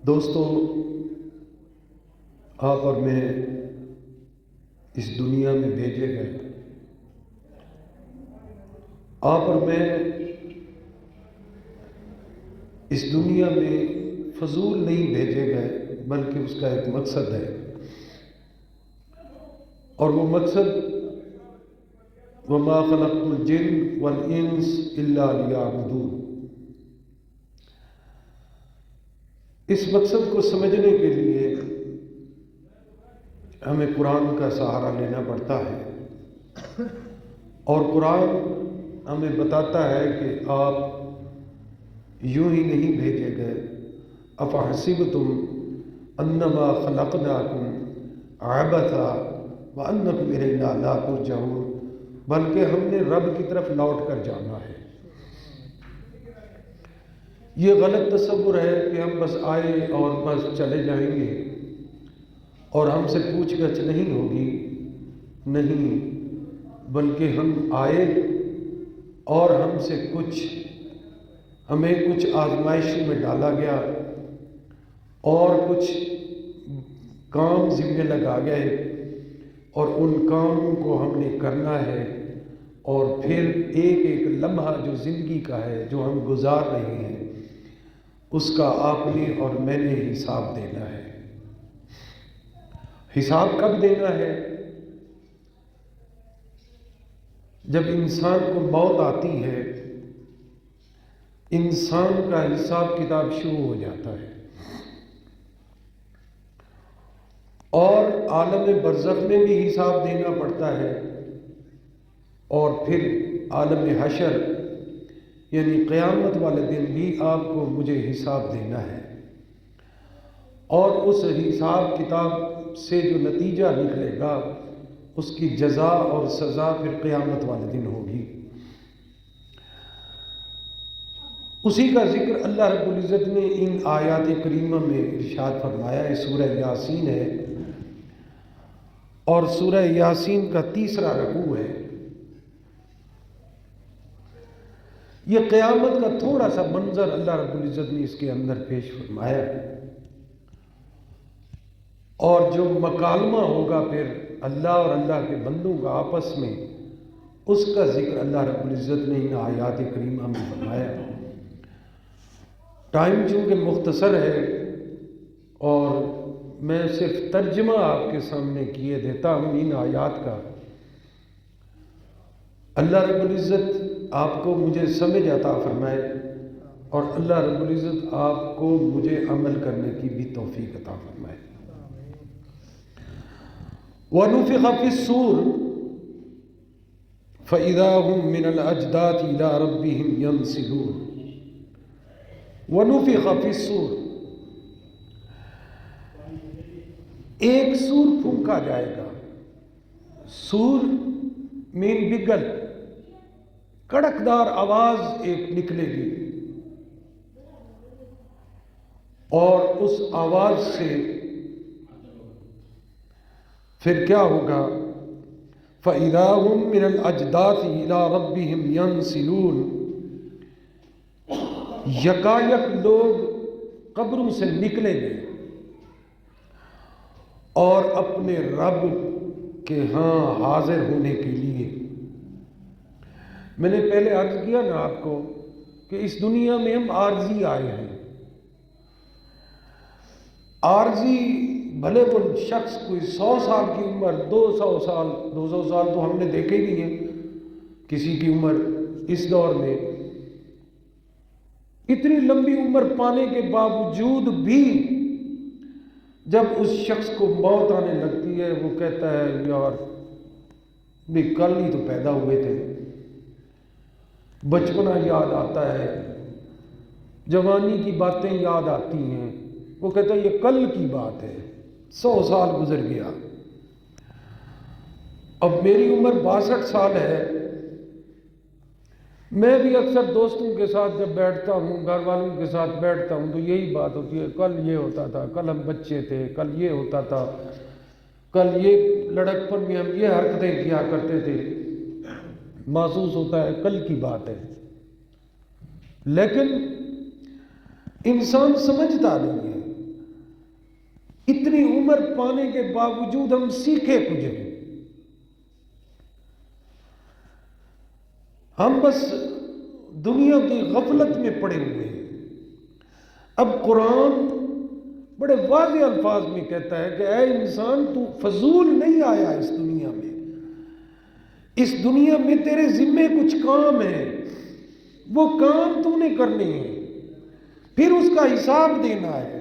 دوستو، آپ اور میں اس دنیا میں بھیجے گئے. آپ اور میں اس دنیا میں فضول نہیں بھیجے گئے، بلکہ اس کا ایک مقصد ہے، اور وہ مقصد وَمَا خَلَقْتُ الْجِنَّ وَالْإِنسَ إِلَّا لِيَعْبُدُونِ. اس مقصد کو سمجھنے کے لیے ہمیں قرآن کا سہارا لینا پڑتا ہے، اور قرآن ہمیں بتاتا ہے کہ آپ یوں ہی نہیں بھیجے گئے. أَفَحَسِبْتُمْ أَنَّمَا خَلَقْنَاكُمْ عَبَثًا وَأَنَّكُمْ إِلَيْنَا لَا تُرْجَعُونَ. بلکہ ہم نے رب کی طرف لوٹ کر جانا ہے. یہ غلط تصور ہے کہ ہم بس آئے اور بس چلے جائیں گے اور ہم سے پوچھ گچھ نہیں ہوگی. نہیں، بلکہ ہم آئے اور ہمیں کچھ آزمائشوں میں ڈالا گیا اور کچھ کام ذمہ لگا گئے، اور ان کاموں کو ہم نے کرنا ہے، اور پھر ایک ایک لمحہ جو زندگی کا ہے، جو ہم گزار رہے ہیں، اس کا آپ نے اور میں نے حساب دینا ہے. حساب کب دینا ہے؟ جب انسان کو موت آتی ہے، انسان کا حساب کتاب شروع ہو جاتا ہے، اور عالم برزخ میں بھی حساب دینا پڑتا ہے، اور پھر عالم حشر یعنی قیامت والے دن بھی آپ کو مجھے حساب دینا ہے. اور اس حساب کتاب سے جو نتیجہ نکلے گا، اس کی جزا اور سزا پھر قیامت والے دن ہوگی. اسی کا ذکر اللہ رب العزت نے ان آیات کریمہ میں ارشاد فرمایا ہے. سورہ یاسین ہے، اور سورہ یاسین کا 3 رکوع ہے. یہ قیامت کا تھوڑا سا منظر اللہ رب العزت نے اس کے اندر پیش فرمایا ہے، اور جو مکالمہ ہوگا پھر اللہ اور اللہ کے بندوں کا آپس میں، اس کا ذکر اللہ رب العزت نے ان آیات کریمہ میں فرمایا ہے. ٹائم چونکہ مختصر ہے اور میں صرف ترجمہ آپ کے سامنے کیے دیتا ہوں ان آیات کا. اللہ رب العزت آپ کو مجھے سمجھ عطا فرمائے، اور اللہ رب العزت آپ کو مجھے عمل کرنے کی بھی توفیق عطا فرمائے. وَنُفِخَ فِي الصُّورِ فَإِذَا هُم مِّنَ الْأَجْدَاثِ إِلَىٰ رَبِّهِمْ يَنْسِلُونَ. وَنُفِخَ فِي الصُّورِ، ایک سور پھونکا جائے گا. سور مین بگل، کڑکدار آواز ایک نکلے گی، اور اس آواز سے پھر کیا ہوگا؟ فَإِذَا هُم مِّنَ الْأَجْدَاثِ إِلَىٰ رَبِّهِمْ يَنْسِلُونَ. یکایک لوگ قبروں سے نکلیں گے اور اپنے رب کے ہاں حاضر ہونے کے لیے. میں نے پہلے عرض کیا نا آپ کو کہ اس دنیا میں ہم عارضی آئے ہیں. عارضی بھلے وہ شخص کوئی 100 سال کی عمر، 200 سال تو ہم نے دیکھے ہی نہیں ہیں کسی کی عمر اس دور میں. اتنی لمبی عمر پانے کے باوجود بھی جب اس شخص کو موت آنے لگتی ہے، وہ کہتا ہے یار بھی کل ہی تو پیدا ہوئے تھے. بچپنا یاد آتا ہے، جوانی کی باتیں یاد آتی ہیں. وہ کہتا ہے یہ کل کی بات ہے، 100 سال گزر گیا. اب میری عمر 62 سال ہے. میں بھی اکثر دوستوں کے ساتھ جب بیٹھتا ہوں، گھر والوں کے ساتھ بیٹھتا ہوں، تو یہی بات ہوتی ہے، کل یہ ہوتا تھا، کل ہم بچے تھے، کل یہ ہوتا تھا، کل یہ لڑکپن میں ہم یہ حرکتیں کیا کرتے تھے. محسوس ہوتا ہے کل کی بات ہے. لیکن انسان سمجھتا نہیں ہے. اتنی عمر پانے کے باوجود ہم سیکھے کچھ نہیں. ہم بس دنیا کی غفلت میں پڑے ہوئے ہیں. اب قرآن بڑے واضح الفاظ میں کہتا ہے کہ اے انسان تو فضول نہیں آیا اس دنیا میں. اس دنیا میں تیرے ذمے کچھ کام ہیں، وہ کام تو نے کرنے ہیں، پھر اس کا حساب دینا ہے.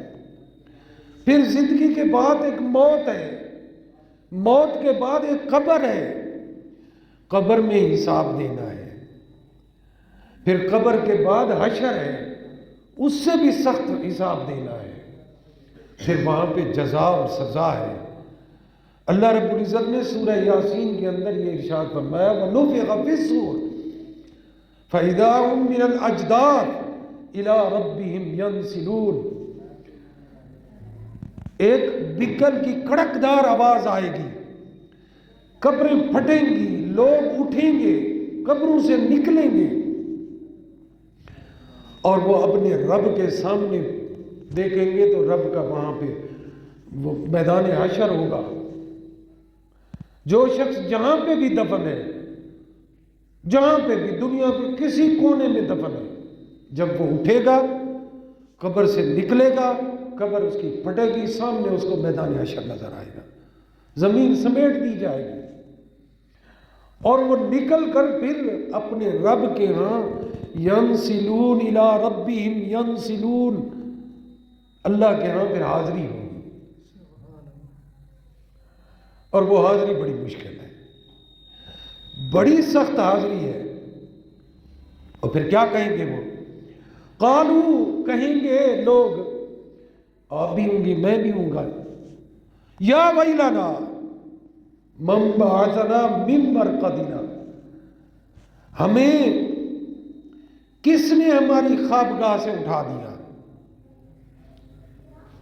پھر زندگی کے بعد ایک موت ہے، موت کے بعد ایک قبر ہے، قبر میں حساب دینا ہے. پھر قبر کے بعد حشر ہے، اس سے بھی سخت حساب دینا ہے. پھر وہاں پہ جزا اور سزا ہے. اللہ رب العزت نے سورہ یاسین کے اندر یہ ارشاد فرمایا وَنُفِخَ فِي الصُّورِ فَإِذَا هُم مِّنَ الْأَجْدَاثِ إِلَىٰ رَبِّهِمْ يَنسِلُونَ. ایک بگل کی کڑکدار آواز آئے گی، قبریں پھٹیں گی، لوگ اٹھیں گے، قبروں سے نکلیں گے اور وہ اپنے رب کے سامنے دیکھیں گے تو رب کا وہاں پہ وہ میدان حشر ہوگا. جو شخص جہاں پہ بھی دفن ہے، جہاں پہ بھی دنیا کے کسی کونے میں دفن ہے، جب وہ اٹھے گا، قبر سے نکلے گا، قبر اس کی پھٹے گی، سامنے اس کو میدان حشر نظر آئے گا، زمین سمیٹ دی جائے گی اور وہ نکل کر پھر اپنے رب کے ہاں ینسلون الی ربہم ینسلون، اللہ کے ہاں پھر حاضری ہوگی. اور وہ حاضری بڑی مشکل ہے، بڑی سخت حاضری ہے. اور پھر کیا کہیں گے وہ؟ قالو، کہیں گے لوگ، آپ بھی ہوں گی میں بھی ہوں گا، یا ویلنا من بعثنا من مرقدنا، ہمیں کس نے ہماری خوابگاہ سے اٹھا دیا.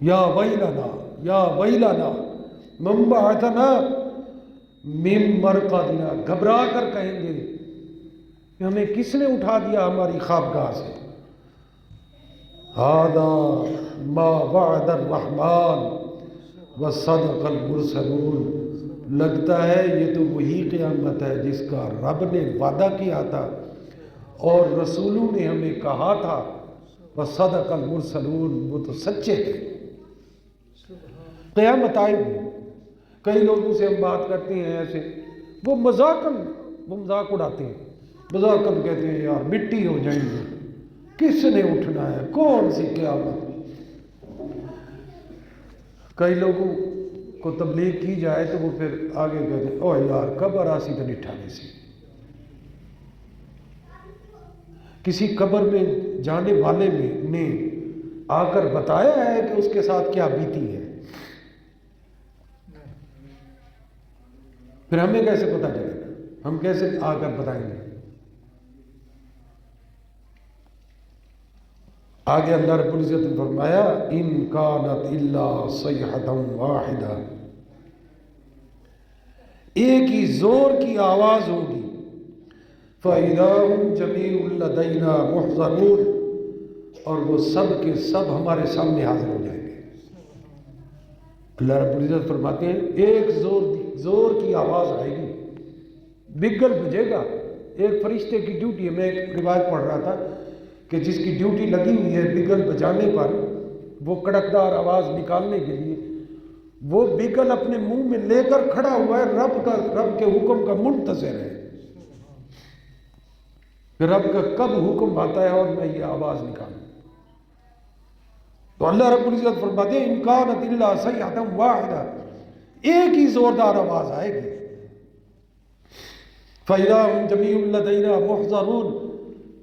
یا ویلنا، یا ویلنا من بعثنا من مرقدنا، گھبرا کر کہیں گے کہ ہمیں کس نے اٹھا دیا ہماری خوابگاہ سے. ھذا ما وعد الرحمن وصدق المرسلون، لگتا ہے یہ تو وہی قیامت ہے جس کا رب نے وعدہ کیا تھا اور رسولوں نے ہمیں کہا تھا. وصدق المرسلون، وہ تو سچے تھے. قیامت آئے گی. کئی لوگوں سے ہم بات کرتے ہیں ایسے، وہ مذاق اڑاتے ہیں، مذاقن کہتے ہیں یار مٹی ہو جائیں گے، کس نے اٹھنا ہے، کون سی قیامت. کئی لوگوں کو تبلیغ کی جائے تو وہ پھر آگے کہتے ہیں او یار قبر آسی تو نٹھانے سے. کسی قبر میں جانے والے نے آ کر بتایا ہے کہ اس کے ساتھ کیا بیتی ہے؟ پھر ہمیں کیسے پتہ چلے گا؟ ہم کیسے آ کر بتائیں گے؟ آگے اللہ رب العزت نے فرمایا ان کانت الا صیحۃ واحدہ، ایک ہی زور کی آواز ہوگی. فَإِذَا هُمْ جَمِيعٌ لَدَيْنَا مُحْضَرُونَ، اور وہ سب کے سب ہمارے سامنے حاضر ہو جائیں گے. اللہ رب العزت فرماتے ہیں ایک زور کی آواز آئے گی، بگل بجے گا. ایک فرشتے کی ڈیوٹی ہے، میں ایک روایت پڑھ رہا تھا کہ جس کی ڈیوٹی لگی ہوئی ہے بگل بجانے پر، وہ کڑکدار آواز نکالنے کے لیے، وہ بگل اپنے منہ میں لے کر کھڑا ہوا ہے، رب کے حکم کا منتظر ہے کہ رب کا کب حکم آتا ہے اور میں یہ آواز نکالوں. تو اللہ رب العزت فرماتے ہیں ان کانت الا صیحۃ واحدہ، ایک ہی زوردار آواز آئے گی. فَإِذَا هُمْ جَمِيعٌ لَدَيْنَا مُحْضَرُونَ،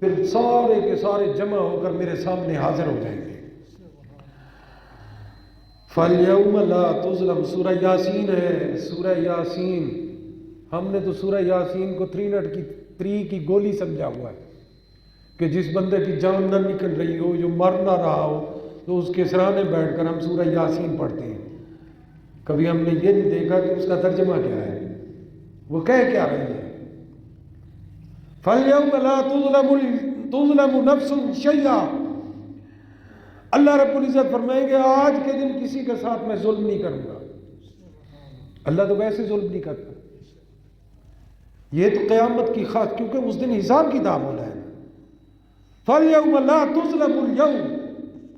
پھر سارے کے سارے جمع ہو کر میرے سامنے حاضر ہو جائیں گے. فَالْيَوْمَ لَا تُظْلَمُ، سورہ یاسین ہے، سورہ یاسین. ہم نے تو سورہ یاسین کو 3 کی گولی سمجھا ہوا ہے کہ جس بندے کی جان نہ نکل رہی ہو، جو مر نہ رہا ہو، تو اس کے سرانے بیٹھ کر ہم سورہ یاسین پڑھتے ہیں. کبھی ہم نے یہ نہیں دیکھا کہ اس کا ترجمہ کیا ہے، وہ کہہ کیا رہی ہے. فَالْيَوْمَ لَا تُظْلَمُ نَفْسٌ شَيْئًا، اللہ رب العزت فرمائیں گے آج کے دن کسی کے ساتھ میں ظلم نہیں کروں گا. اللہ تو ویسے ظلم نہیں کرتا. یہ تو قیامت کی خاص، کیونکہ اس دن حساب کتاب ہونا ہے. فَالْيَوْمَ لَا تُظْلَمُ الْيَوْمَ،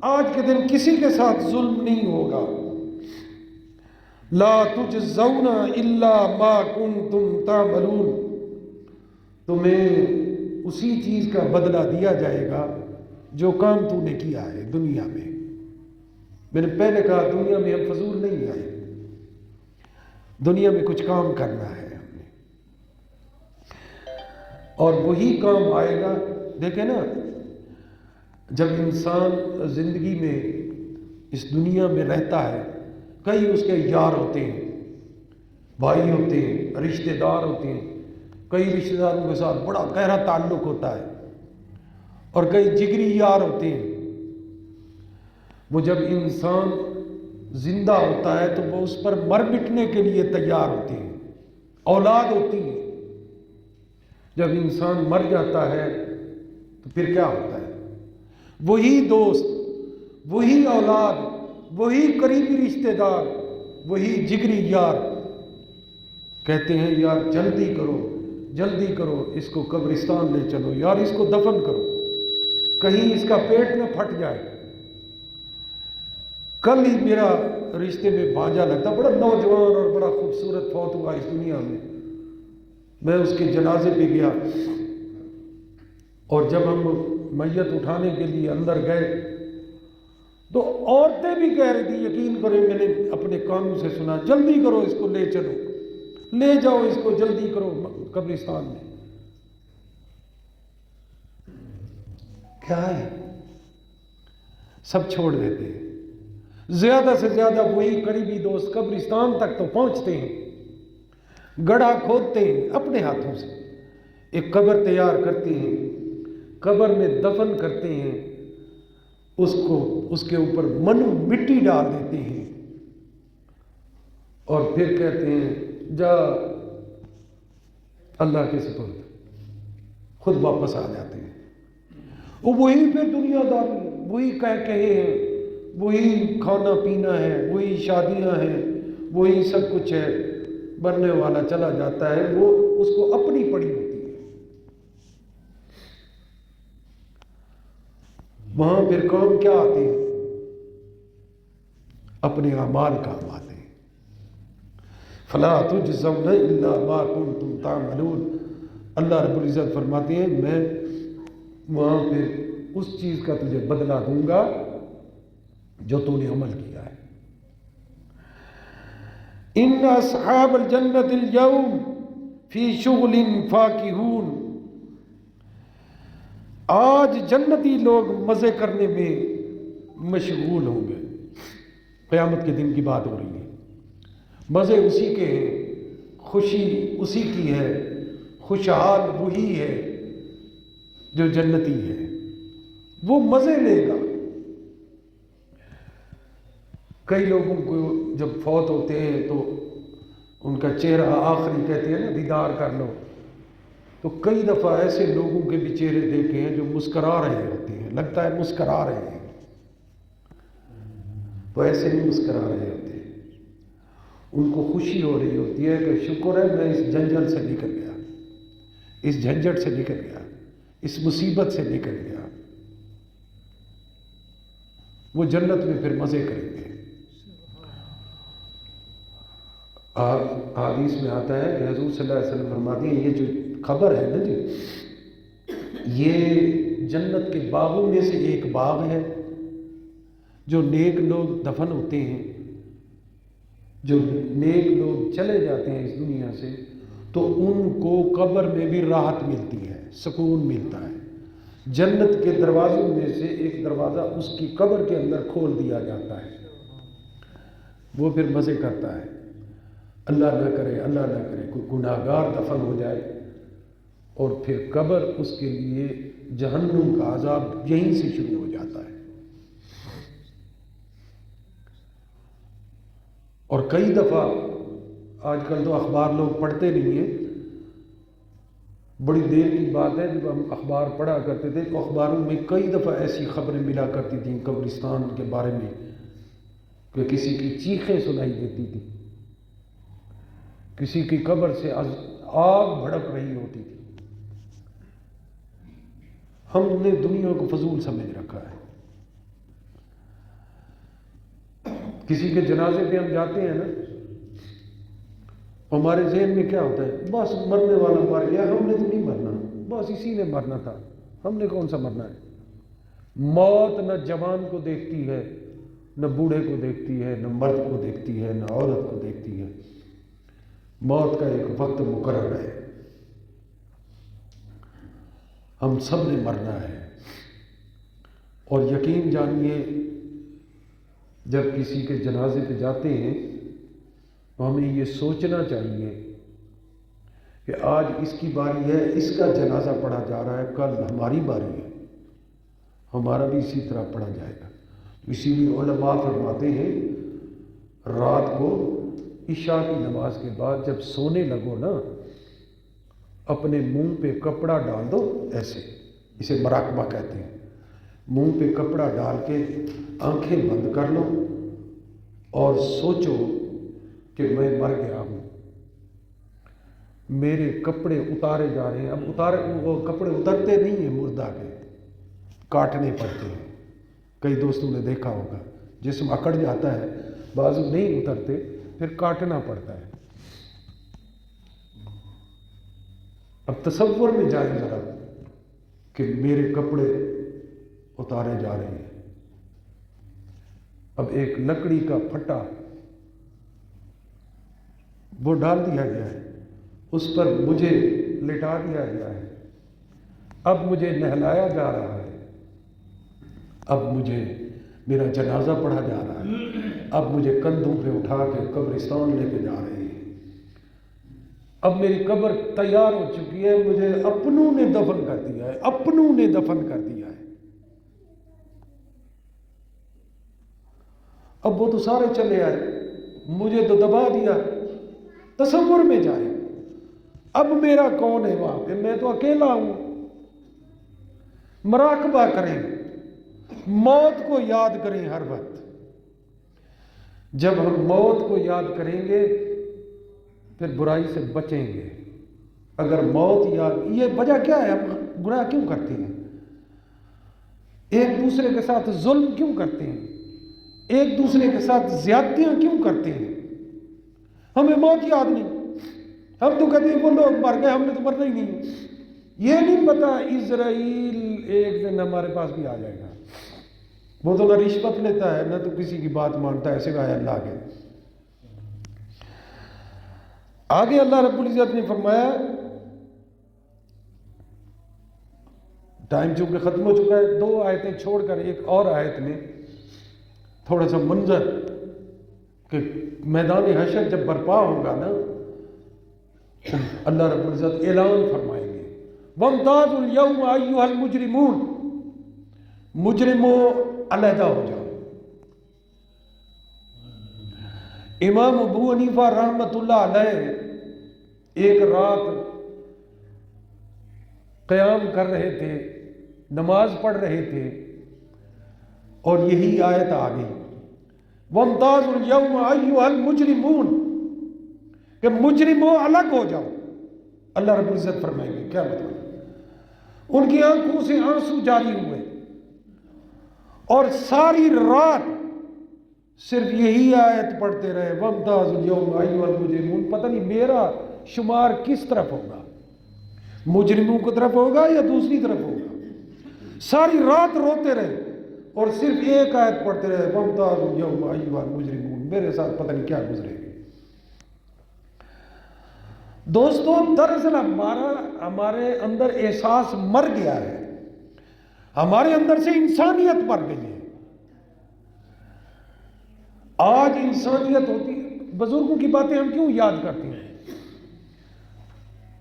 آج کے دن کسی کے ساتھ ظلم نہیں ہوگا. لَا تُجْزَوْنَ إِلَّا مَا كُنْتُمْ تَعْمَلُونَ، تمہیں اسی چیز کا بدلہ دیا جائے گا جو کام تو نے کیا ہے دنیا میں. میں نے پہلے کہا دنیا میں ہم فضول نہیں آئے، دنیا میں کچھ کام کرنا ہے ہم نے، اور وہی کام آئے گا. دیکھیں نا، جب انسان زندگی میں اس دنیا میں رہتا ہے، کئی اس کے یار ہوتے ہیں، بھائی ہوتے ہیں، رشتہ دار ہوتے ہیں. کئی رشتہ داروں کے ساتھ بڑا گہرا تعلق ہوتا ہے، اور کئی جگری یار ہوتے ہیں. وہ جب انسان زندہ ہوتا ہے تو وہ اس پر مر مٹنے کے لیے تیار ہوتے ہیں، اولاد ہوتی ہے. جب انسان مر جاتا ہے تو پھر کیا ہوتا ہے؟ وہی دوست، وہی اولاد، وہی قریبی رشتہ دار، وہی جگری یار کہتے ہیں یار جلدی کرو جلدی کرو، اس کو قبرستان لے چلو، یار اس کو دفن کرو، کہیں اس کا پیٹ نہ پھٹ جائے. کل ہی میرا رشتے میں بھانجا لگتا، بڑا نوجوان اور بڑا خوبصورت فوت ہوا اس دنیا میں. میں اس کے جنازے پہ گیا، اور جب ہم میت اٹھانے کے لیے اندر گئے تو عورتیں بھی کہہ رہی تھی، یقین کرو میں نے اپنے کانوں سے سنا، جلدی کرو اس کو لے چلو، لے جاؤ اس کو، جلدی کرو قبرستان میں. کیا ہے؟ سب چھوڑ دیتے ہیں. زیادہ سے زیادہ وہی قریبی دوست قبرستان تک تو پہنچتے ہیں، گڑھا کھودتے ہیں اپنے ہاتھوں سے، ایک قبر تیار کرتے ہیں، قبر میں دفن کرتے ہیں، اس کے اوپر منو مٹی ڈال دیتے ہیں، اور پھر کہتے ہیں جا اللہ کے سپرد، خود واپس آ جاتے ہیں. وہی پھر دنیا داری، وہی کہے ہیں، وہی کھانا پینا ہے، وہی شادیاں ہیں، وہی سب کچھ ہے. مرنے والا چلا جاتا ہے، وہ اس کو اپنی پڑی ہوتی ہے. وہاں پھر کام کیا آتے ہیں؟ اپنے اعمال کام آتے ہیں. فَلَا تُجْزَوْنَ إِلَّا مَا كُنْتُمْ تَعْمَلُونَ. اللہ رب العزت فرماتے ہیں میں وہاں پھر اس چیز کا تجھے بدلہ دوں گا جو تو نے عمل کیا ہے. ان اصحاب الجنت اليوم فی شغل فاکہون. آج جنتی لوگ مزے کرنے میں مشغول ہوں گے. قیامت کے دن کی بات ہو رہی ہے. مزے اسی کے ہیں، خوشی اسی کی ہے، خوشحال وہی ہے جو جنتی ہے، وہ مزے لے گا. کئی لوگوں کو جب فوت ہوتے ہیں تو ان کا چہرہ آخری کہتے ہیں نا دیدار کر لو، تو کئی دفعہ ایسے لوگوں کے بھی چہرے دیکھے ہیں جو مسکرا رہے ہوتے ہیں، لگتا ہے مسکرا رہے ہیں، وہ ایسے نہیں مسکرا رہے ہوتے. ان کو خوشی ہو رہی ہوتی ہے کہ شکر ہے میں اس جنجل سے نکل گیا، اس جھنجھٹ سے نکل گیا، اس مصیبت سے نکل گیا. وہ جنت میں پھر مزے کریں گے. حدیث میں آتا ہے کہ حضور صلی اللہ علیہ وسلم فرماتے ہیں یہ جو خبر ہے نا جی، یہ جنت کے باغوں میں سے ایک باغ ہے. جو نیک لوگ دفن ہوتے ہیں، جو نیک لوگ چلے جاتے ہیں اس دنیا سے، تو ان کو قبر میں بھی راحت ملتی ہے، سکون ملتا ہے. جنت کے دروازوں میں سے ایک دروازہ اس کی قبر کے اندر کھول دیا جاتا ہے، وہ پھر مزے کرتا ہے. اللہ نہ کرے، اللہ نہ کرے کوئی گناہگار دفن ہو جائے اور پھر قبر اس کے لیے جہنم کا عذاب یہیں سے شروع ہو جاتا ہے. اور کئی دفعہ آج کل تو اخبار لوگ پڑھتے نہیں ہیں، بڑی دیر کی بات ہے جب ہم اخبار پڑھا کرتے تھے تو اخباروں میں کئی دفعہ ایسی خبریں ملا کرتی تھیں قبرستان کے بارے میں کہ کسی کی چیخیں سنائی دیتی تھی، کسی کی قبر سے آگ بھڑک رہی ہوتی تھی۔ ہم نے دنیا کو فضول سمجھ رکھا ہے۔ کسی کے جنازے پہ ہم جاتے ہیں نا، ہمارے ذہن میں کیا ہوتا ہے؟ بس مرنے والا مر گیا، ہم نے تو نہیں مرنا، بس اسی نے مرنا تھا، ہم نے کون سا مرنا ہے۔ موت نہ جوان کو دیکھتی ہے، نہ بوڑھے کو دیکھتی ہے، نہ مرد کو دیکھتی ہے، نہ عورت کو دیکھتی ہے۔ موت کا ایک وقت مقرر ہے، ہم سب نے مرنا ہے۔ اور یقین جانیے جب کسی کے جنازے پہ جاتے ہیں تو ہمیں یہ سوچنا چاہیے کہ آج اس کی باری ہے، اس کا جنازہ پڑھا جا رہا ہے، کل ہماری باری ہے، ہمارا بھی اسی طرح پڑھا جائے گا۔ اسی لیے علماء فرماتے ہیں رات کو عشاء کی نماز کے بعد جب سونے لگو نا، اپنے منہ پہ کپڑا ڈال دو، ایسے، اسے مراقبہ کہتے ہیں۔ منہ پہ کپڑا ڈال کے آنکھیں بند کر لو اور سوچو کہ میں مر گیا ہوں، میرے کپڑے اتارے جا رہے ہیں۔ اب وہ کپڑے اترتے نہیں ہیں، مردہ کے کاٹنے پڑتے ہیں۔ کئی دوستوں نے دیکھا ہوگا جسم اکڑ جاتا ہے، بازو نہیں اترتے، پھر کاٹنا پڑتا ہے۔ اب تصور میں جائیں ذرا کہ میرے کپڑے اتارے جا رہے ہیں۔ اب ایک لکڑی کا پھٹا وہ ڈال دیا گیا ہے، اس پر مجھے لٹا دیا گیا ہے، اب مجھے نہلایا جا رہا ہے، اب مجھے میرا جنازہ پڑھا جا رہا ہے، اب مجھے کندھوں پہ اٹھا کے قبرستان لے کے جا رہے ہیں، اب میری قبر تیار ہو چکی ہے، مجھے اپنوں نے دفن کر دیا ہے، اپنوں نے دفن کر دیا ہے۔ اب وہ تو سارے چلے آئے، مجھے تو دبا دیا۔ تصور میں جائے اب میرا کون ہے وہاں پہ؟ میں تو اکیلا ہوں۔ مراقبہ کریں، موت کو یاد کریں ہر وقت۔ جب ہم موت کو یاد کریں گے پھر برائی سے بچیں گے۔ اگر موت یاد، یہ وجہ کیا ہے ہم گناہ کیوں کرتے ہیں؟ ایک دوسرے کے ساتھ ظلم کیوں کرتے ہیں؟ ایک دوسرے کے ساتھ زیادتیاں کیوں کرتے ہیں؟ ہمیں موت یاد نہیں، ہم تو کہتے ہیں وہ لوگ مر گئے، ہم نے تو مرنا ہی نہیں۔ یہ نہیں پتا اسرائیل ایک دن ہمارے پاس بھی آ جائے گا۔ وہ تو نہ رشوت لیتا ہے نہ تو کسی کی بات مانتا ہے، سوائے اللہ کے۔ آگے اللہ رب العزت نے فرمایا، ٹائم چونکہ ختم ہو چکا ہے، 2 آیتیں چھوڑ کر ایک اور آیت میں تھوڑا سا منظر کہ میدان حشر جب برپا ہوگا نا، اللہ رب العزت اعلان فرمائیں گے، وَامْتَازُوا الْيَوْمَ أَيُّهَا الْمُجْرِمُونَ، مجرموں علیحدہ ہو جاؤ۔ امام ابو حنیفہ رحمۃ اللہ علیہ ایک رات قیام کر رہے تھے، نماز پڑھ رہے تھے، اور یہی آیت آ گئی، وَامْتَازُوا الْيَوْمَ أَيُّهَا الْمُجْرِمُونَ، کہ مجرموں الگ ہو جاؤ۔ اللہ رب العزت فرمائیں گے، کیا مطلب؟ ان کی آنکھوں سے آنسو جاری ہوئے اور ساری رات صرف یہی آیت پڑھتے رہے، وَامْتَازُوا الْيَوْمَ أَيُّهَا الْمُجْرِمُونَ۔ پتہ نہیں میرا شمار کس طرف ہوگا، مجرموں کی طرف ہوگا یا دوسری طرف ہوگا۔ ساری رات روتے رہے اور صرف ایک آیت پڑھتے رہے، وَامْتَازُوا الْيَوْمَ أَيُّهَا الْمُجْرِمُونَ۔ میرے ساتھ پتہ نہیں کیا گزرے گی۔ دوستو دراصل ہمارے اندر احساس مر گیا ہے، ہمارے اندر سے انسانیت مر گئی ہے۔ آج انسانیت ہوتی، بزرگوں کی باتیں ہم کیوں یاد کرتے ہیں؟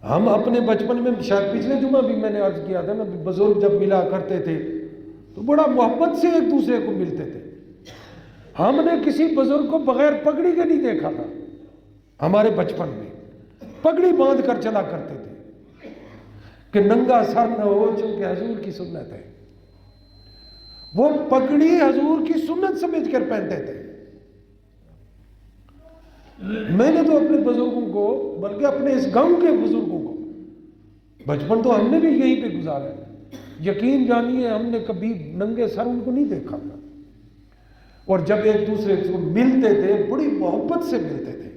ہم اپنے بچپن میں، شاید پچھلے جمعہ بھی میں نے عرض کیا تھا نا، بزرگ جب ملا کرتے تھے تو بڑا محبت سے ایک دوسرے کو ملتے تھے۔ ہم نے کسی بزرگ کو بغیر پگڑی کے نہیں دیکھا تھا، ہمارے بچپن میں پگڑی باندھ کر چلا کرتے تھے۔ کہ ننگا سر نہ ہو، چونکہ حضور کی سنت ہے۔ وہ پگڑی حضور کی سنت سمجھ کر پہنتے تھے۔ میں نے تو اپنے بزرگوں کو، بلکہ اپنے اس گاؤں کے بزرگوں کو، بچپن تو ہم نے بھی یہیں پہ گزارا ہے، یقین جانیے ہم نے کبھی ننگے سر ان کو نہیں دیکھا تھا۔ اور جب ایک دوسرے کو ملتے تھے بڑی محبت سے ملتے تھے،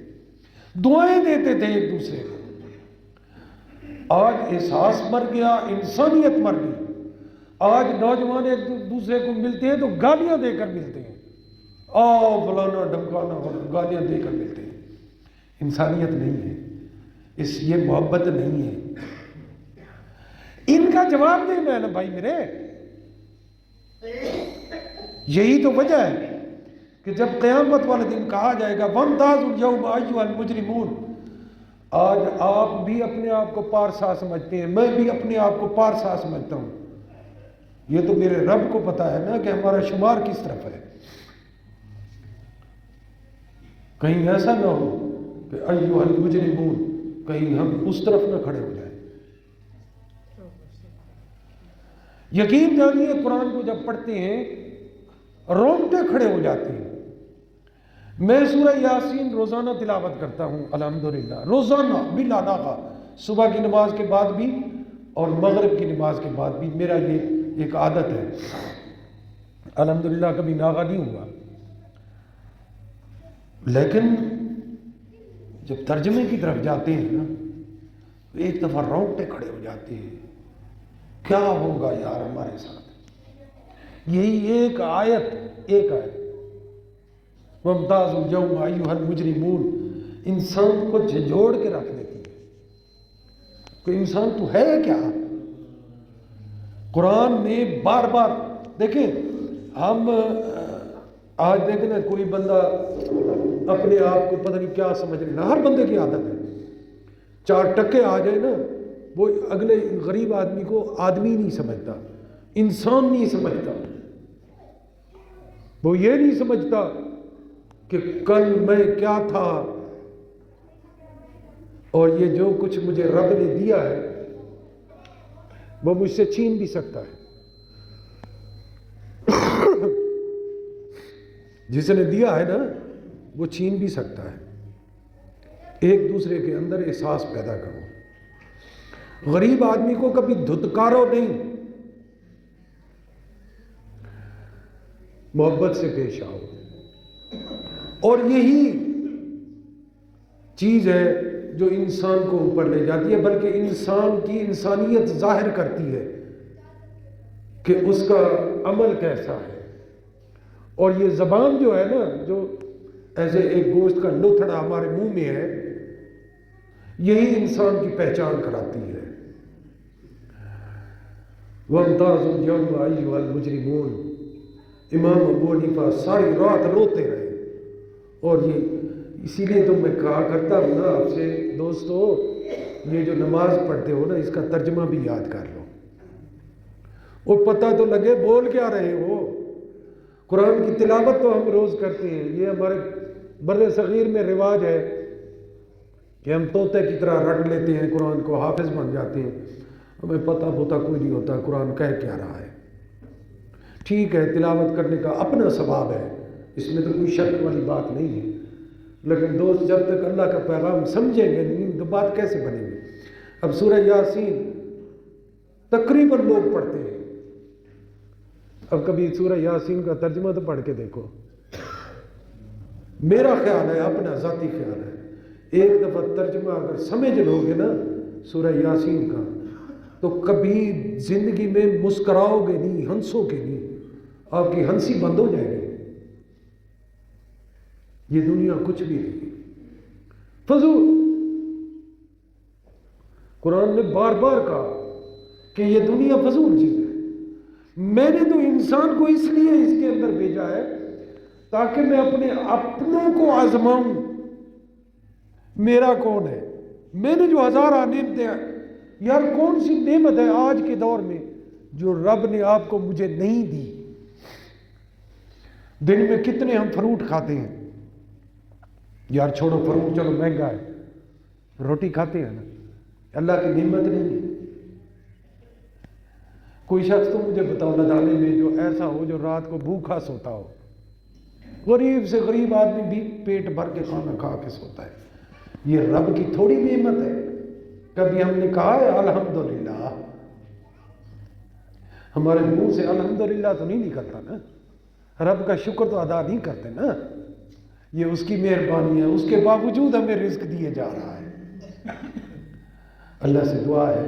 دعائیں دیتے تھے ایک دوسرے کو۔ آج احساس مر گیا، انسانیت مر گئی۔ آج نوجوان ایک دوسرے کو ملتے ہیں تو گالیاں دے کر ملتے ہیں، آؤ فلانا ڈمکانا، گالیاں دے کر ملتے ہیں۔ انسانیت نہیں ہے، یہ محبت نہیں ہے۔ ان کا جواب دینا ہے نا بھائی میرے، یہی تو وجہ ہے کہ جب قیامت والے دن کہا جائے گا وَامْتَازُوا الْيَوْمَ أَيُّهَا الْمُجْرِمُونَ، آج آپ بھی اپنے آپ کو پارسا سمجھتے ہیں، میں بھی اپنے آپ کو پارسا سمجھتا ہوں۔ یہ تو میرے رب کو پتا ہے نا کہ ہمارا شمار کس طرف ہے۔ کہیں ایسا نہ ہو کہ ایھا المجرمون، کہیں ہم اس طرف نہ کھڑے ہو جائیں۔ یقین جانیے قرآن کو جب پڑھتے ہیں رونگٹے کھڑے ہو جاتے ہیں۔ میں سورہ یاسین روزانہ تلاوت کرتا ہوں الحمدللہ، روزانہ بلا ناغہ، صبح کی نماز کے بعد بھی اور مغرب کی نماز کے بعد بھی، میرا یہ ایک عادت ہے، الحمدللہ کبھی ناغہ نہیں ہوا۔ لیکن جب ترجمے کی طرف جاتے ہیں نا، ایک دفعہ رونگٹے کھڑے ہو جاتے ہیں، کیا ہوگا یار ہمارے ساتھ۔ یہی ایک آیت وَامْتَازُوا الْيَوْمَ أَيُّهَا الْمُجْرِمُونَ انسان کو جھنجھوڑ کے رکھ دیتی ہے کہ انسان تو ہے کیا۔ قرآن نے بار بار دیکھیں، ہم آج دیکھیں نا، کوئی بندہ اپنے آپ کو پتہ نہیں کیا سمجھ لینا، ہر بندے کی عادت ہے، 4 ٹکے آ جائے نا، وہ اگلے غریب آدمی کو آدمی نہیں سمجھتا، انسان نہیں سمجھتا۔ وہ یہ نہیں سمجھتا کہ کل میں کیا تھا، اور یہ جو کچھ مجھے رب نے دیا ہے وہ مجھ سے چھین بھی سکتا ہے۔ جس نے دیا ہے نا وہ چھین بھی سکتا ہے۔ ایک دوسرے کے اندر احساس پیدا کرو، غریب آدمی کو کبھی دھتکارو نہیں، محبت سے پیش آؤ۔ اور یہی چیز ہے جو انسان کو اوپر لے جاتی ہے، بلکہ انسان کی انسانیت ظاہر کرتی ہے کہ اس کا عمل کیسا ہے۔ اور یہ زبان جو ہے نا، جو ایسے ایک گوشت کا لوتھڑا ہمارے منہ میں ہے، یہی انسان کی پہچان کراتی ہے۔ وَامْتَازُوا الْيَوْمَ أَيُّهَا الْمُجْرِمُونَ، امام ابو حنیفہ ساری رات روتے رہے۔ اور یہ اسی لیے تو میں کہا کرتا ہوں نا آپ سے دوستو، یہ جو نماز پڑھتے ہو نا، اس کا ترجمہ بھی یاد کر لو، اور پتہ تو لگے بول کیا رہے ہو۔ قرآن کی تلاوت تو ہم روز کرتے ہیں، یہ ہمارے بر صغیر میں رواج ہے کہ ہم طوطے کی طرح رٹ لیتے ہیں قرآن کو، حافظ بن جاتے ہیں، ہمیں پتہ کوئی نہیں ہوتا قرآن کہہ کیا رہا ہے۔ ٹھیک ہے، تلاوت کرنے کا اپنا ثواب ہے، اس میں تو کوئی شک والی بات نہیں ہے، لیکن دوست جب تک اللہ کا پیغام سمجھیں گے نہیں تو بات کیسے بنے گی۔ اب سورہ یاسین تقریباً لوگ پڑھتے ہیں، اب کبھی سورہ یاسین کا ترجمہ تو پڑھ کے دیکھو۔ میرا خیال ہے، اپنا ذاتی خیال ہے، ایک دفعہ ترجمہ اگر سمجھ لو گے نا سورہ یاسین کا، تو کبھی زندگی میں مسکراؤ گے نہیں، ہنسو گے نہیں، آپ کی ہنسی بند ہو جائے گی۔ یہ دنیا کچھ بھی نہیں، فضول۔ قرآن نے بار بار کہا کہ یہ دنیا فضول چیز ہے۔ میں نے تو انسان کو اس لیے اس کے اندر بھیجا ہے تاکہ میں اپنے اپنوں کو آزماؤں، میرا کون ہے۔ میں نے جو ہزارہ نعمتیں، یار کون سی نعمت ہے آج کے دور میں جو رب نے آپ کو مجھے نہیں دی۔ دن میں کتنے ہم فروٹ کھاتے ہیں، یار چھوڑو فروٹ، چلو مہنگا ہے، روٹی کھاتے ہیں نا، اللہ کی نعمت نہیں ہے۔ کوئی شخص تو مجھے بتاؤ ندالے میں جو ایسا ہو جو رات کو بھوکا سوتا ہو، غریب سے غریب آدمی بھی پیٹ بھر کے کھانا کھا کے سوتا ہے، یہ رب کی تھوڑی نعمت ہے؟ کبھی ہم نے کہا ہے الحمدللہ؟ ہمارے منہ سے الحمدللہ تو نہیں نکلتا نا، رب کا شکر تو ادا نہیں کرتے نا، یہ اس کی مہربانی ہے، اس کے باوجود ہمیں رزق دیے جا رہا ہے۔ اللہ سے دعا ہے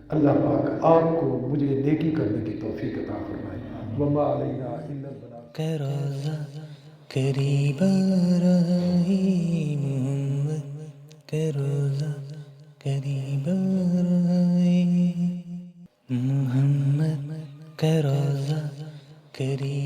اللہ پاک آپ کو مجھے نیکی کرنے کی توفیق عطا فرمائے۔ وما علینا الا البلاغ۔ کہ روزہ قریب آ رہی محمد، کہ روزہ قریب آ رہی محمد، کہ روزہ قریب